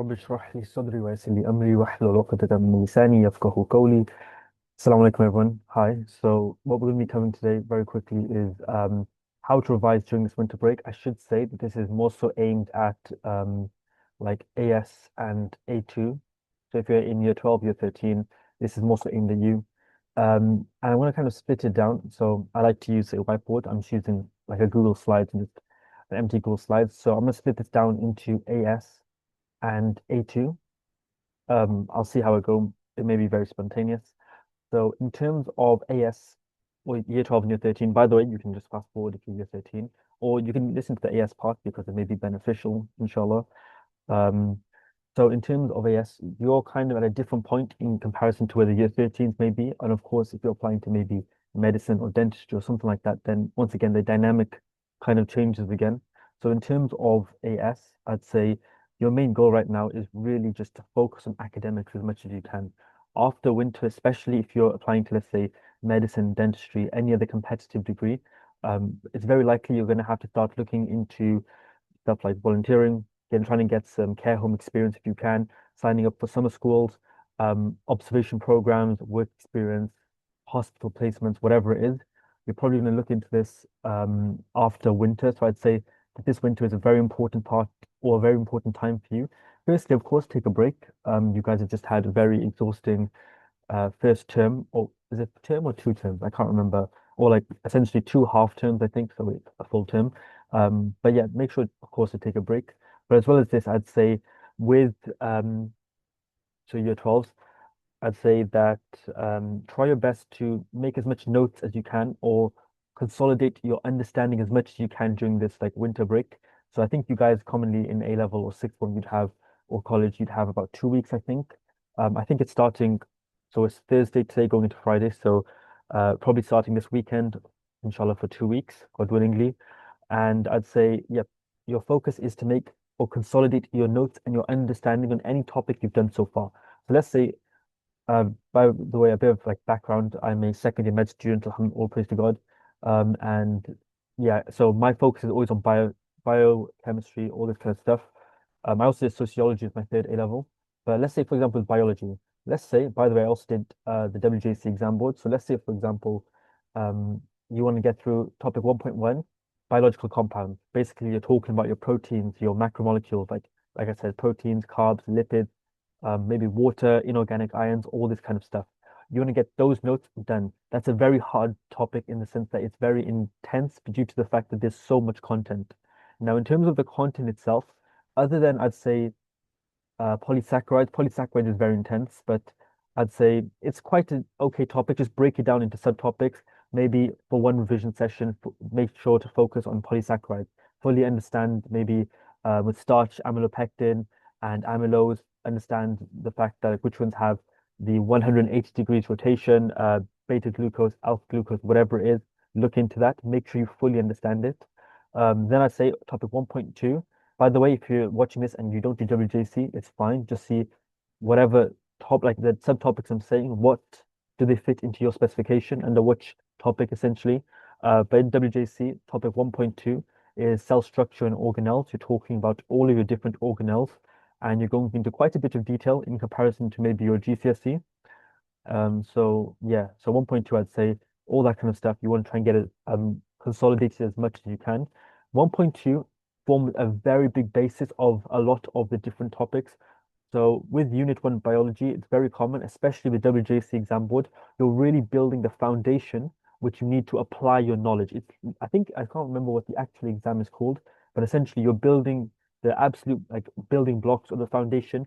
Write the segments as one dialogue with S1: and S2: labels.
S1: رب اشرح لي صدري ويسر لي أمري واحلل عقدة من لساني يفقهوا قولي. Assalamu alaikum everyone. Hi. So what we're going to be covering today very quickly is how to revise during this winter break. I should say that this is more so aimed at like AS and A2. So if you're in year 12, year 13, this is more so aimed at you. And I want to kind of split it down. So I like to use a whiteboard. I'm just using like a Google Slides and just an empty Google Slides. So I'm going to split this down into AS and A2. I'll see how it go. It may be very spontaneous. So in terms of AS or year 12 and year 13, by the way, you can just fast forward if you're year 13, or you can listen to the AS part because it may be beneficial, inshallah. Um, so in terms of AS, you're kind of at a different point in comparison to where the year 13s may be. And of course, if you're applying to maybe medicine or dentistry or something like that, then once again, the dynamic kind of changes again. So in terms of AS, I'd say your main goal right now is really just to focus on academics as much as you can. After winter, especially if you're applying to, let's say, medicine, dentistry, any other competitive degree, it's very likely you're going to have to start looking into stuff like volunteering, trying to get some care home experience if you can, signing up for summer schools, observation programs, work experience, hospital placements, whatever it is. You're probably going to look into this after winter. So I'd say that this winter is a very important part or a very important time for you. Firstly, of course, take a break. You guys have just had a very exhausting first term, or is it term or two terms? I can't remember. Or like essentially two half terms, I think, so it's a full term. But yeah, make sure, of course, to take a break. But as well as this, I'd say with so year 12s, I'd say that try your best to make as much notes as you can or consolidate your understanding as much as you can during this like winter break. So I think you guys commonly in A level or sixth form you'd have or college you'd have about 2 weeks, I think. I think it's starting, so it's Thursday today going into Friday. So probably starting this weekend, inshallah, for 2 weeks, God willingly. And I'd say, yep, your focus is to make or consolidate your notes and your understanding on any topic you've done so far. So let's say by the way, a bit of like background, I'm a second year med student, all praise to God. And yeah, so my focus is always on biochemistry, all this kind of stuff. I also did sociology as my third A level. But let's say, for example, with biology, let's say, by the way, I also did the WJC exam board. So let's say, for example, you want to get through topic 1.1, biological compounds. Basically, you're talking about your proteins, your macromolecules, like I said, proteins, carbs, lipids, maybe water, inorganic ions, all this kind of stuff. You want to get those notes done. That's a very hard topic in the sense that it's very intense due to the fact that there's so much content. Now, in terms of the content itself, other than I'd say polysaccharides is very intense, but I'd say it's quite an okay topic. Just break it down into subtopics. Maybe for one revision session, make sure to focus on polysaccharides. Fully understand maybe with starch, amylopectin, and amylose, understand the fact that which ones have the 180 degrees rotation, beta glucose, alpha glucose, whatever it is, look into that. Make sure you fully understand it. Then I'd say topic 1.2. By the way, if you're watching this and you don't do WJC, it's fine. Just see whatever like the subtopics I'm saying, what do they fit into your specification under which topic essentially. But in WJC, topic 1.2 is cell structure and organelles. You're talking about all of your different organelles and you're going into quite a bit of detail in comparison to maybe your GCSE. So yeah, so 1.2, I'd say all that kind of stuff. You want to try and get it consolidated as much as you can. 1.2 forms a very big basis of a lot of the different topics. So with Unit 1 biology, it's very common, especially with WJC exam board, you're really building the foundation which you need to apply your knowledge. I think I can't remember what the actual exam is called, but essentially you're building the absolute like building blocks or the foundation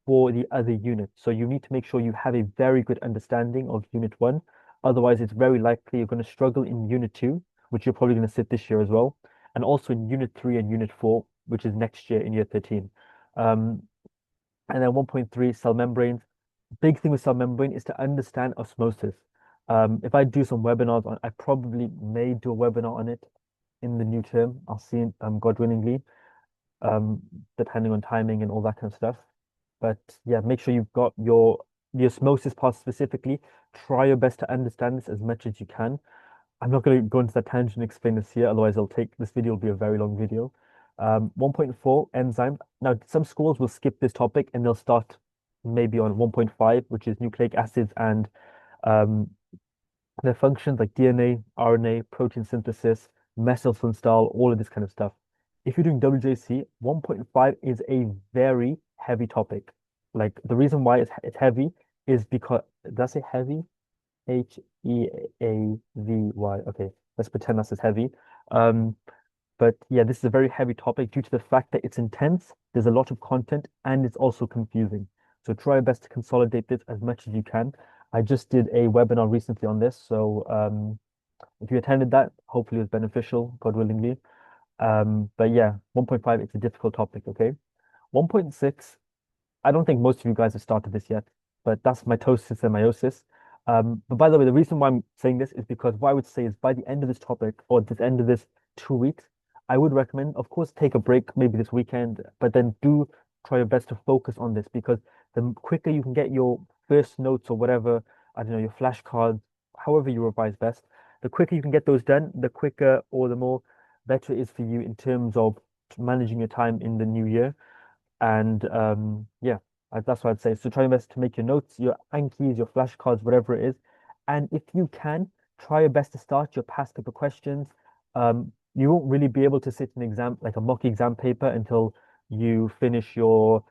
S1: for the other units. So you need to make sure you have a very good understanding of Unit 1. Otherwise, it's very likely you're going to struggle in Unit 2, which you're probably going to sit this year as well, and also in Unit 3 and Unit 4, which is next year in year 13. Um, and then 1.3, cell membranes. Big thing with cell membrane is to understand osmosis. If I do some webinars on, I probably may do a webinar on it in the new term. I'll see, God willingly, um, depending on timing and all that kind of stuff. But yeah, make sure you've got the osmosis part specifically. Try your best to understand this as much as you can. I'm not going to go into that tangent and explain this here, otherwise this video will be a very long video. 1.4 enzyme. Now, some schools will skip this topic and they'll start maybe on 1.5, which is nucleic acids and um, their functions like DNA, RNA, protein synthesis, methylsulfonyl, all of this kind of stuff. If you're doing WJC, 1.5 is a very heavy topic. Like the reason why it's heavy is because, did I say heavy? Heavy. Okay, let's pretend that's as heavy. Um, but yeah, this is a very heavy topic due to the fact that it's intense, there's a lot of content, and it's also confusing. So try your best to consolidate this as much as you can. I just did a webinar recently on this, so if you attended that, hopefully it was beneficial, God willingly. But yeah, 1.5, it's a difficult topic, okay? 1.6, I don't think most of you guys have started this yet, but that's mitosis and meiosis. But by the way, the reason why I'm saying this is because what I would say is by the end of this topic or the end of this 2 weeks, I would recommend, of course, take a break maybe this weekend, but then do try your best to focus on this because the quicker you can get your first notes or whatever, I don't know, your flashcards, however you revise best, the quicker you can get those done, the quicker or the more better it is for you in terms of managing your time in the new year. And yeah, that's what I'd say. So try your best to make your notes, your Ankies, your flashcards, whatever it is. And if you can, try your best to start your past paper questions. You won't really be able to sit an exam, like a mock exam paper, until you finish your,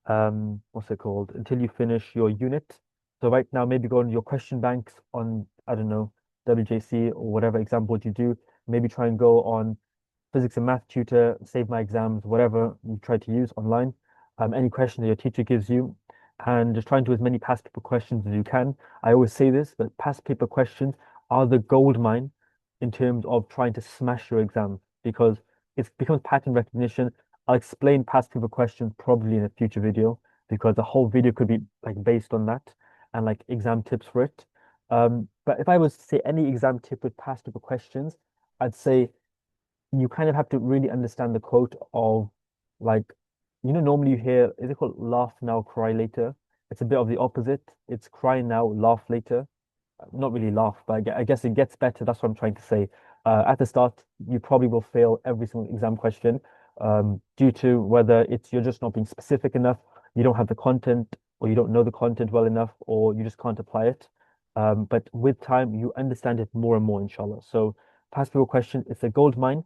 S1: what's it called? Until you finish your unit. So right now, maybe go on your question banks on, I don't know, WJC or whatever exam board you do. Maybe try and go on physics and math tutor, save my exams, whatever you try to use online, any question that your teacher gives you, and just try and do as many past paper questions as you can. I always say this, but past paper questions are the gold mine in terms of trying to smash your exam because it becomes pattern recognition. I'll explain past paper questions probably in a future video because the whole video could be like based on that and like exam tips for it. But if I was to say any exam tip with past paper questions, I'd say you kind of have to really understand the quote of like, normally you hear, is it called laugh now, cry later? It's a bit of the opposite. It's cry now, laugh later. Not really laugh, but I guess it gets better. That's what I'm trying to say. At the start, you probably will fail every single exam question due to whether it's you're just not being specific enough, you don't have the content, or you don't know the content well enough, or you just can't apply it. But with time, you understand it more and more, inshallah. So, past paper question, it's a gold mine.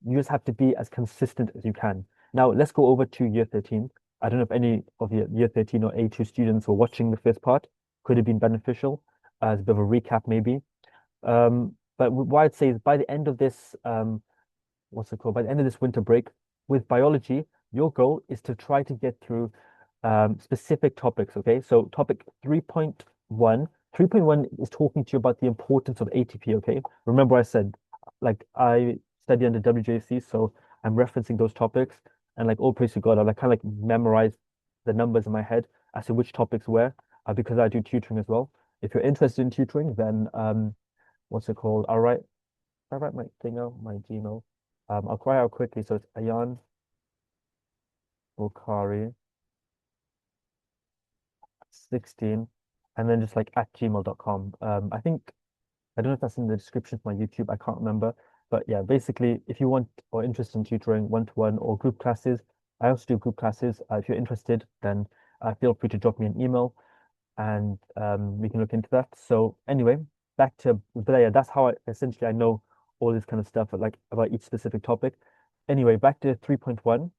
S1: You just have to be as consistent as you can. Now, let's go over to year 13. I don't know if any of your year 13 or A2 students were watching the first part. Could have been beneficial as a bit of a recap, maybe. But what I'd say is by the end of this, what's it called? By the end of this winter break, with biology, your goal is to try to get through specific topics, okay? So topic 3.1, 3.1 is talking to you about the importance of ATP, okay? Remember I said, like I study under WJC, so I'm referencing those topics and like all praise to God, I like kind of like memorize the numbers in my head as to which topics where, because I do tutoring as well. If you're interested in tutoring, then what's it called? I'll write my thing out, my Gmail. I'll cry out quickly. So it's Ayan Bukhari 16 and then just like at gmail.com. I think I don't know if that's in the description of my YouTube. I can't remember. But yeah, basically, if you want or interested in tutoring one-to-one or group classes, I also do group classes. If you're interested, then feel free to drop me an email and we can look into that. So anyway, but yeah, that's how I know all this kind of stuff, like about each specific topic. Anyway, back to 3.1.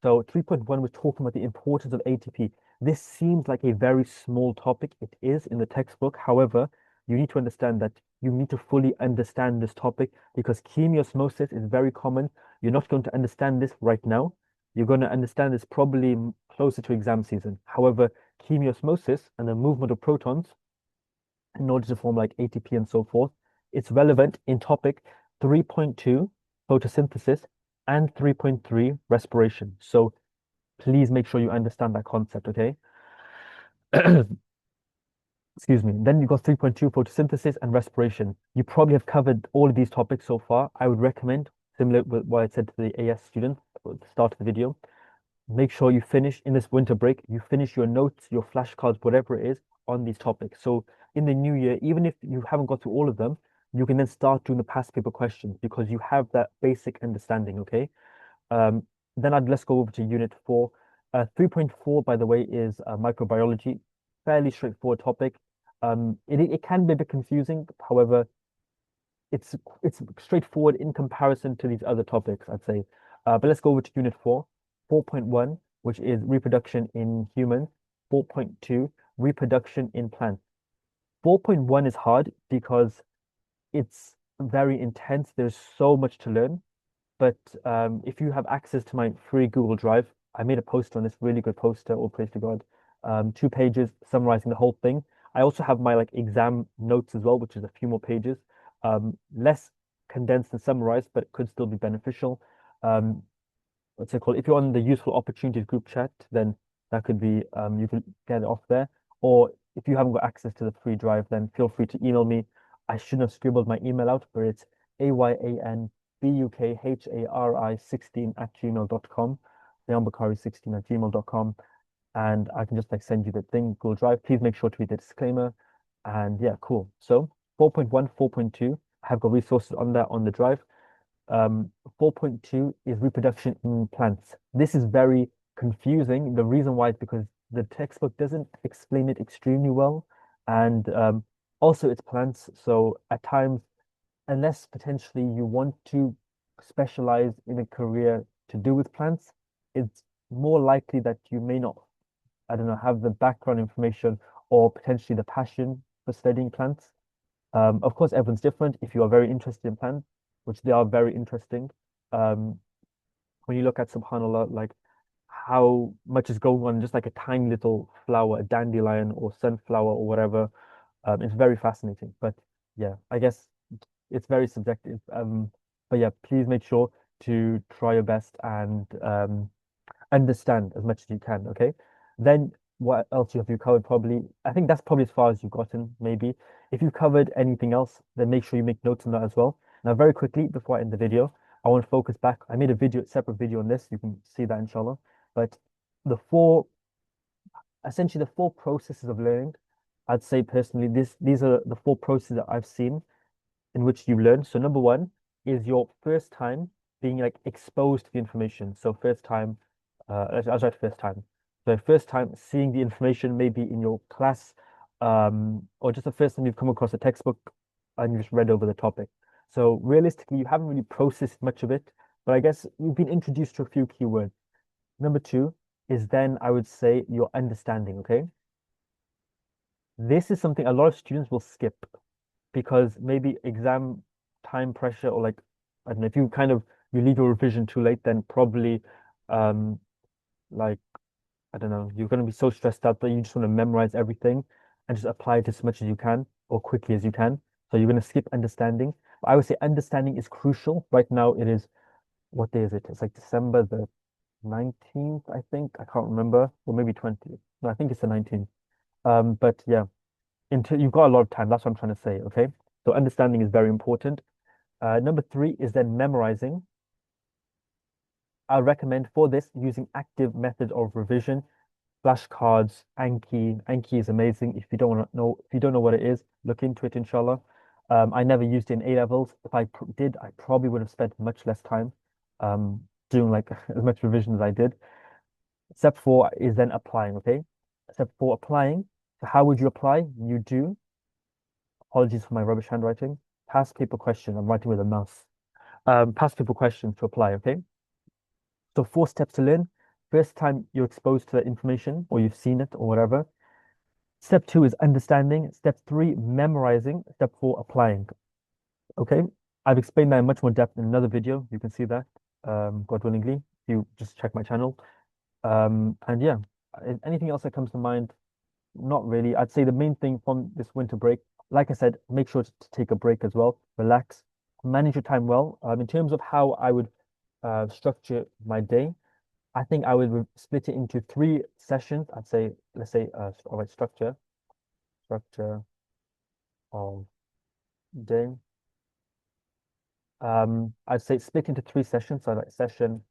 S1: So 3.1 was talking about the importance of ATP. This seems like a very small topic. It is in the textbook. However, you need to understand that you need to fully understand this topic because chemiosmosis is very common. You're not going to understand this right now. You're going to understand this probably closer to exam season. However, chemiosmosis and the movement of protons in order to form like ATP and so forth, it's relevant in topic 3.2, photosynthesis, and 3.3, respiration. So please make sure you understand that concept, okay? Excuse me. Then you've got 3.2, photosynthesis and respiration. You probably have covered all of these topics so far. I would recommend, similar with what I said to the AS student at the start of the video, make sure you finish in this winter break, you finish your notes, your flashcards, whatever it is on these topics. So in the new year, even if you haven't got through all of them, you can then start doing the past paper questions because you have that basic understanding, okay? Then let's go over to Unit 4. 3.4, by the way, is microbiology. Fairly straightforward topic. It can be a bit confusing. However, it's straightforward in comparison to these other topics, I'd say. But let's go over to Unit 4, 4.1, which is reproduction in humans. 4.2, reproduction in plants. 4.1 is hard because it's very intense. There's so much to learn. But if you have access to my free Google Drive, I made a poster on this really good poster, all praise to God. 2 pages summarizing the whole thing. I also have my like exam notes as well, which is a few more pages. Less condensed and summarized, but it could still be beneficial. Um, what's it called? If you're on the useful opportunities group chat, then that could be you could get it off there. Or if you haven't got access to the free drive, then feel free to email me. I shouldn't have scribbled my email out, but it's AYANBUKHARI16 at gmail.com, ayanbukhari16 at gmail.com, and I can just like send you the thing, Google Drive. Please make sure to read the disclaimer. And yeah, cool. So 4.1, 4.2, I have got resources on that on the drive. 4.2 is reproduction in plants. This is very confusing. The reason why is because the textbook doesn't explain it extremely well. And also it's plants. So at times, unless potentially you want to specialize in a career to do with plants, it's more likely that you may not, I don't know, have the background information or potentially the passion for studying plants. Of course, everyone's different. If you are very interested in plants, which they are very interesting, um, when you look at subhanAllah, like how much is going on, just like a tiny little flower, a dandelion or sunflower or whatever, it's very fascinating. But yeah, I guess it's very subjective. But yeah, please make sure to try your best and understand as much as you can, okay? Then what else have you covered? Probably, I think that's probably as far as you've gotten, maybe. If you've covered anything else, then make sure you make notes on that as well. Now, very quickly, before I end the video, I want to focus back. I made a video, separate video on this. You can see that, inshallah. But the four, essentially the four processes of learning, I'd say personally, these are the four processes that I've seen in which you learn. So number one is your first time being like exposed to the information. So first time, I was right first time. So first time seeing the information maybe in your class, or just the first time you've come across a textbook and you just read over the topic. So realistically, you haven't really processed much of it, but I guess you've been introduced to a few keywords. Number two is then I would say your understanding, okay? This is something a lot of students will skip because maybe exam time pressure or like I don't know if you kind of you leave your revision too late, then probably um like I don't know, you're gonna be so stressed out that you just want to memorize everything and just apply it as much as you can or quickly as you can. So you're gonna skip understanding. But I would say understanding is crucial. Right now it is what day is it? It's like December the 19th, I think. I can't remember. Or maybe 20th. No, I think it's the 19th. But yeah, until you've got a lot of time. That's what I'm trying to say. Okay. So understanding is very important. Number three is then memorizing. I recommend for this using active method of revision, flashcards, Anki. Anki is amazing. If you don't want to know, if you don't know what it is, look into it, inshallah. I never used it in A levels. If I did, I probably would have spent much less time doing like as much revision as I did. Step four is then applying, okay? Step four, applying. So how would you apply? You do, apologies for my rubbish handwriting, past paper question. I'm writing with a mouse. Past paper question to apply, okay? So 4 steps to learn. First time you're exposed to the information or you've seen it or whatever. Step two is understanding. Step three, memorizing. Step four, applying. Okay. I've explained that in much more depth in another video. You can see that, God willingly, if you just check my channel. And yeah, anything else that comes to mind? Not really. I'd say the main thing from this winter break, like I said, make sure to take a break as well, relax, manage your time well. In terms of how I would structure my day, I think I would split it into 3 sessions. I'd say, let's say, all right, structure of day. I'd say split into 3 sessions. So like sessions.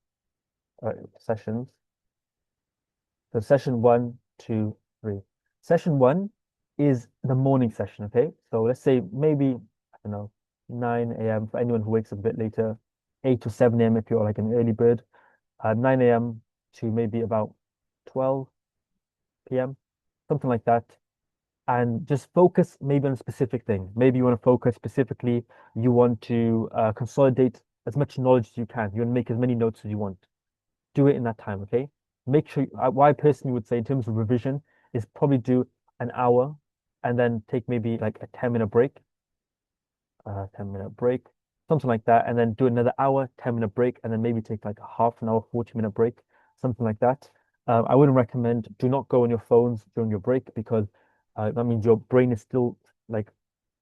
S1: So session one, two, three. Session one is the morning session. Okay. So let's say maybe, I don't know, 9 a.m. for anyone who wakes up a bit later, 8 to 7 a.m. if you're like an early bird. 9 a.m. to maybe about 12 p.m., something like that. And just focus maybe on a specific thing. Maybe you want to focus specifically, you want to consolidate as much knowledge as you can. You want to make as many notes as you want. Do it in that time, okay? Make sure, what I personally would say in terms of revision is probably do an hour and then take maybe like a 10-minute break, 10-minute break, something like that, and then do another hour, 10-minute break, and then maybe take like a half an hour, 40-minute break, something like that. I wouldn't recommend, do not go on your phones during your break because that means your brain is still like,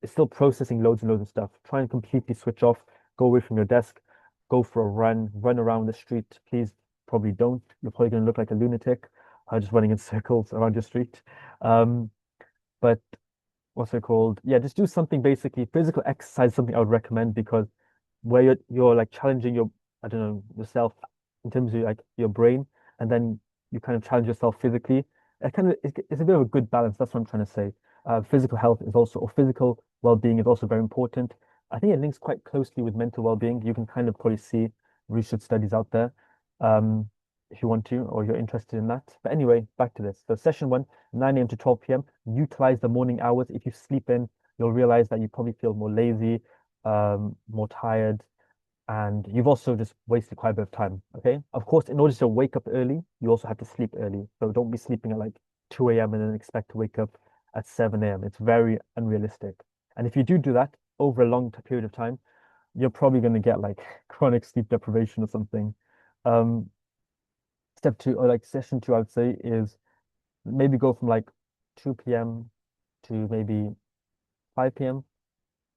S1: it's still processing loads and loads of stuff. Try and completely switch off, go away from your desk, go for a run, run around the street. Please probably don't. You're probably going to look like a lunatic, just running in circles around your street. But what's it called? Yeah, just do something basically. Physical exercise is something I would recommend because where you're like challenging your, I don't know, yourself in terms of like your brain, and then you kind of challenge yourself physically. It's a bit of a good balance. That's what I'm trying to say. Physical health is also, or physical well-being is also very important. I think it links quite closely with mental well-being. You can kind of probably see research studies out there, um, if you want to, or you're interested in that. But anyway, back to this. So session one, 9 a.m. to 12 p.m. Utilize the morning hours. If you sleep in, you'll realize that you probably feel more lazy, more tired, and you've also just wasted quite a bit of time. Okay. Of course, in order to wake up early, you also have to sleep early. So don't be sleeping at like 2 a.m. and then expect to wake up at 7 a.m. It's very unrealistic. And if you do that over a long period of time, you're probably going to get like chronic sleep deprivation or something. Um, Step two, or like session two, I would say is maybe go from like 2 p.m. to maybe 5 p.m.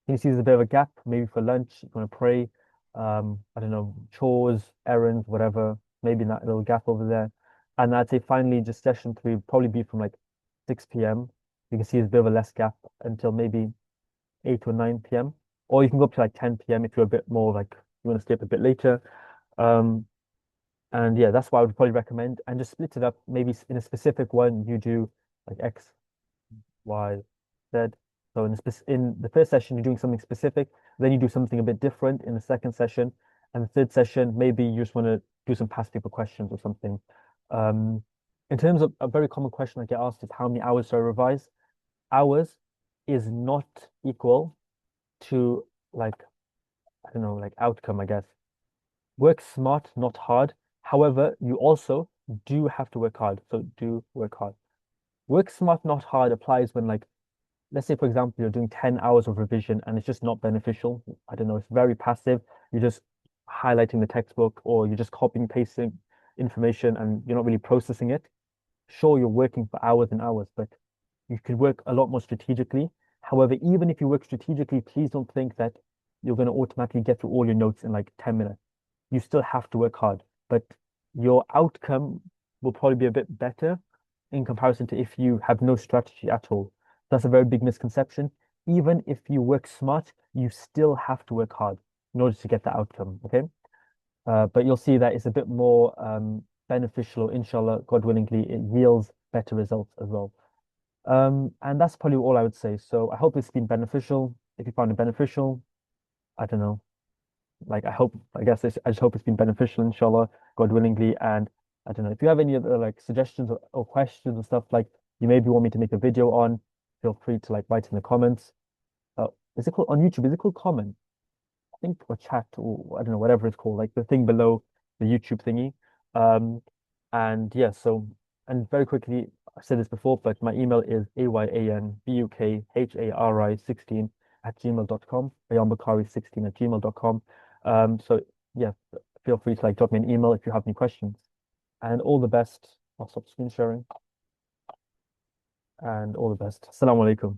S1: You see there's a bit of a gap, maybe for lunch, you want to pray, I don't know, chores, errands, whatever, maybe that little gap over there. And I'd say finally, just session three would probably be from like 6 p.m. You can see there's a bit of a less gap until maybe 8 or 9 p.m. Or you can go up to like 10 p.m. if you're a bit more like you want to stay up a bit later. Um, and yeah, that's what I would probably recommend. And just split it up. Maybe in a specific one, you do like X, Y, Z. So in the first session, you're doing something specific. Then you do something a bit different in the second session. And the third session, maybe you just want to do some past paper questions or something. Um, in terms of a very common question I get asked is how many hours do I revise? Hours is not equal to like, I don't know, like outcome, I guess. Work smart, not hard. However, you also do have to work hard. So do work hard. Work smart, not hard applies when like, let's say for example, you're doing 10 hours of revision and it's just not beneficial. I don't know, it's very passive. You're just highlighting the textbook or you're just copying, pasting information and you're not really processing it. Sure, you're working for hours and hours, but you could work a lot more strategically. However, even if you work strategically, please don't think that you're going to automatically get through all your notes in like 10 minutes. You still have to work hard, but your outcome will probably be a bit better in comparison to if you have no strategy at all. That's a very big misconception. Even if you work smart, you still have to work hard in order to get the outcome. Okay. But you'll see that it's a bit more beneficial, inshallah, God willingly, it yields better results as well. And that's probably all I would say. So I hope it's been beneficial. If you found it beneficial, I don't know. Like I guess I just hope it's been beneficial, inshallah, God willingly. And I don't know if you have any other like suggestions or questions or stuff like you maybe want me to make a video on, feel free to like write in the comments. Is it called on YouTube? Is it called comment? I think or chat or I don't know, whatever it's called, like the thing below the YouTube thingy. Um, and yeah, so and very quickly, I've said this before, but my email is ayanbukhari16 at gmail.com, ayanbukhari16 at gmail.com. So yeah, feel free to like drop me an email if you have any questions. And all the best. I'll stop screen sharing and all the best. Assalamu alaikum.